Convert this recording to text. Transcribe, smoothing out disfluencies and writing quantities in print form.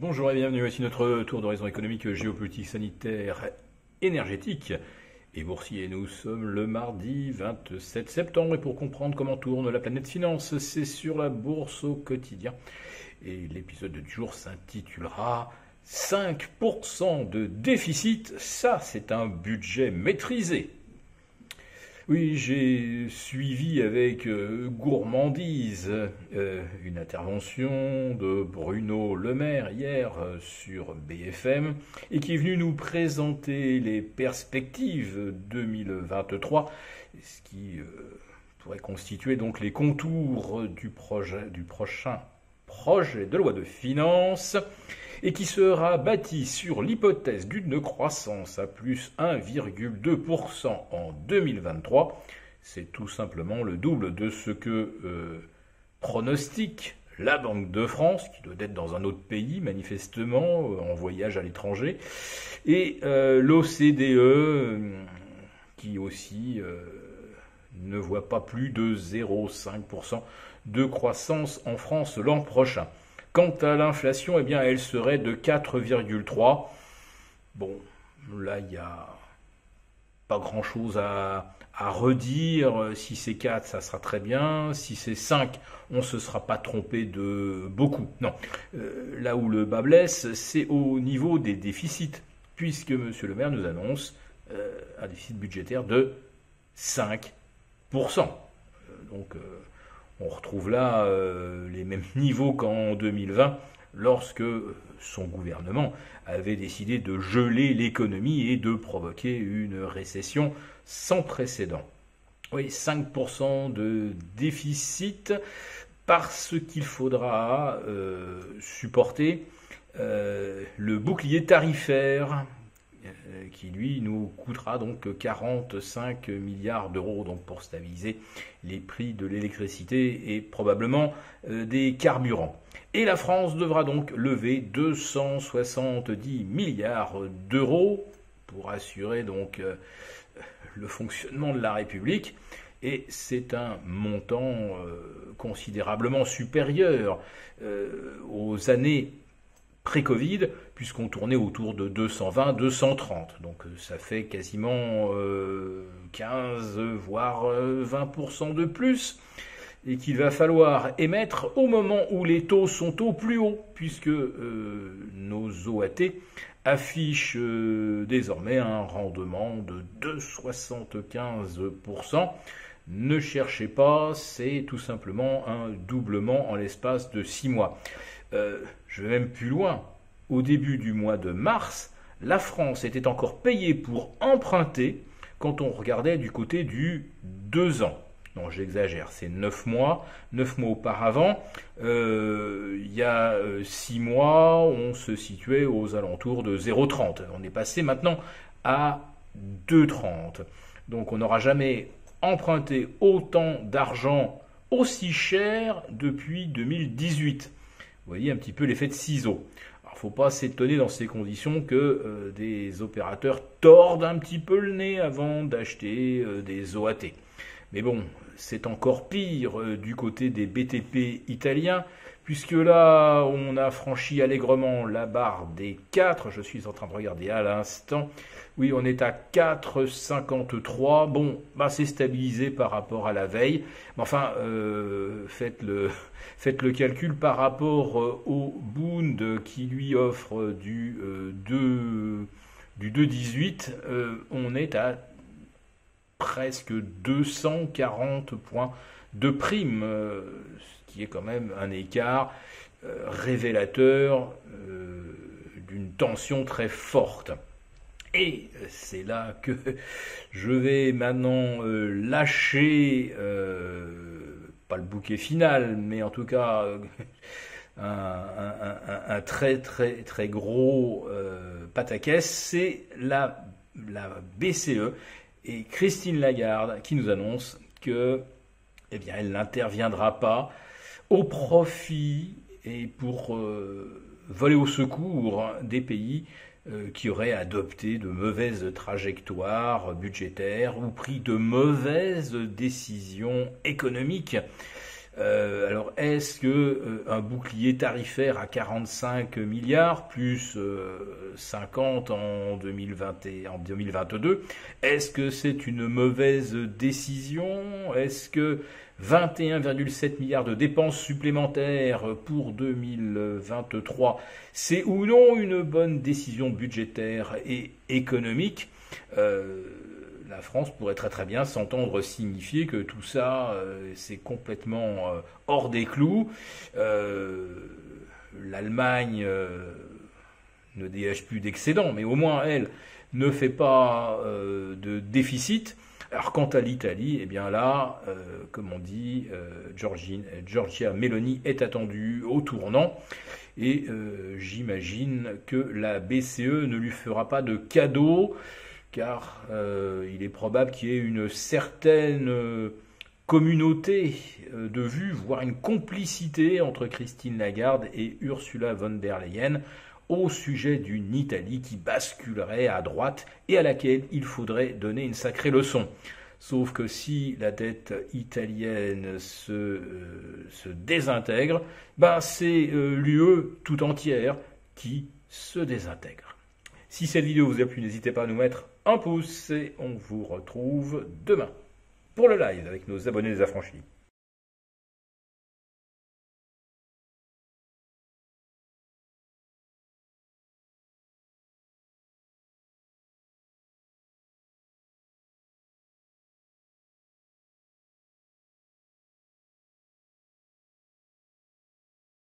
Bonjour et bienvenue, voici notre tour d'horizon économique, géopolitique, sanitaire, énergétique et boursier. Nous sommes le mardi 27 septembre et pour comprendre comment tourne la planète finance, c'est sur la bourse au quotidien. Et l'épisode du jour s'intitulera 5% de déficit, ça c'est un budget maîtrisé. Oui, j'ai suivi avec gourmandise une intervention de Bruno Le Maire hier sur BFM et qui est venu nous présenter les perspectives 2023, ce qui pourrait constituer donc les contours du prochain projet de loi de finances et qui sera bâti sur l'hypothèse d'une croissance à plus 1,2% en 2023. C'est tout simplement le double de ce que pronostique la Banque de France, qui doit être dans un autre pays manifestement, en voyage à l'étranger, et l'OCDE, qui aussi ne voit pas plus de 0,5% de croissance en France l'an prochain. Quant à l'inflation, eh bien, elle serait de 4,3. Bon, là, il n'y a pas grand-chose à redire. Si c'est 4, ça sera très bien. Si c'est 5, on ne se sera pas trompé de beaucoup. Non, là où le bas blesse, c'est au niveau des déficits, puisque M. Le Maire nous annonce un déficit budgétaire de 5%. Donc, on retrouve là les mêmes niveaux qu'en 2020, lorsque son gouvernement avait décidé de geler l'économie et de provoquer une récession sans précédent. Oui, 5% de déficit, parce qu'il faudra supporter le bouclier tarifaire, qui lui nous coûtera donc 45 milliards d'euros donc pour stabiliser les prix de l'électricité et probablement des carburants. Et la France devra donc lever 270 milliards d'euros pour assurer donc le fonctionnement de la République. Et c'est un montant considérablement supérieur aux années pré-Covid, puisqu'on tournait autour de 220, 230. Donc ça fait quasiment 15, voire 20% de plus, et qu'il va falloir émettre au moment où les taux sont au plus haut, puisque nos OAT affichent désormais un rendement de 2,75%. Ne cherchez pas, c'est tout simplement un doublement en l'espace de 6 mois. Je vais même plus loin. Au début du mois de mars, la France était encore payée pour emprunter quand on regardait du côté du 2 ans. Non, j'exagère, c'est 9 mois. 9 mois auparavant, il y a 6 mois, on se situait aux alentours de 0,30. On est passé maintenant à 2,30. Donc on n'aura jamais emprunté autant d'argent aussi cher depuis 2018. Vous voyez un petit peu l'effet de ciseau. Alors, il ne faut pas s'étonner dans ces conditions que des opérateurs tordent un petit peu le nez avant d'acheter des OAT. Mais bon, c'est encore pire du côté des BTP italiens, puisque là, on a franchi allègrement la barre des 4. Je suis en train de regarder à l'instant. Oui, on est à 4,53. Bon, bah, c'est stabilisé par rapport à la veille. Mais enfin, faites le calcul par rapport au Bund qui lui offre du 2,18. On est à presque 240 points de prime, ce qui est quand même un écart révélateur d'une tension très forte. Et c'est là que je vais maintenant lâcher, pas le bouquet final, mais en tout cas un très très très gros pataquès, c'est la BCE et Christine Lagarde qui nous annonce que, eh bien, elle n'interviendra pas au profit et pour voler au secours des pays qui auraient adopté de mauvaises trajectoires budgétaires ou pris de mauvaises décisions économiques. Alors, est-ce que un bouclier tarifaire à 45 milliards plus 50 en 2020 et en 2022, est-ce que c'est une mauvaise décision? Est-ce que 21,7 milliards de dépenses supplémentaires pour 2023, c'est ou non une bonne décision budgétaire et économique? La France pourrait très très bien s'entendre signifier que tout ça, c'est complètement hors des clous. L'Allemagne ne dégage plus d'excédent, mais au moins elle ne fait pas de déficit. Alors quant à l'Italie, eh bien là, comme on dit, Giorgia Meloni est attendue au tournant. Et j'imagine que la BCE ne lui fera pas de cadeau, car il est probable qu'il y ait une certaine communauté de vues, voire une complicité entre Christine Lagarde et Ursula von der Leyen au sujet d'une Italie qui basculerait à droite et à laquelle il faudrait donner une sacrée leçon. Sauf que si la dette italienne se désintègre, ben c'est l'UE tout entière qui se désintègre. Si cette vidéo vous a plu, n'hésitez pas à nous mettre un pouce et on vous retrouve demain pour le live avec nos abonnés des affranchis.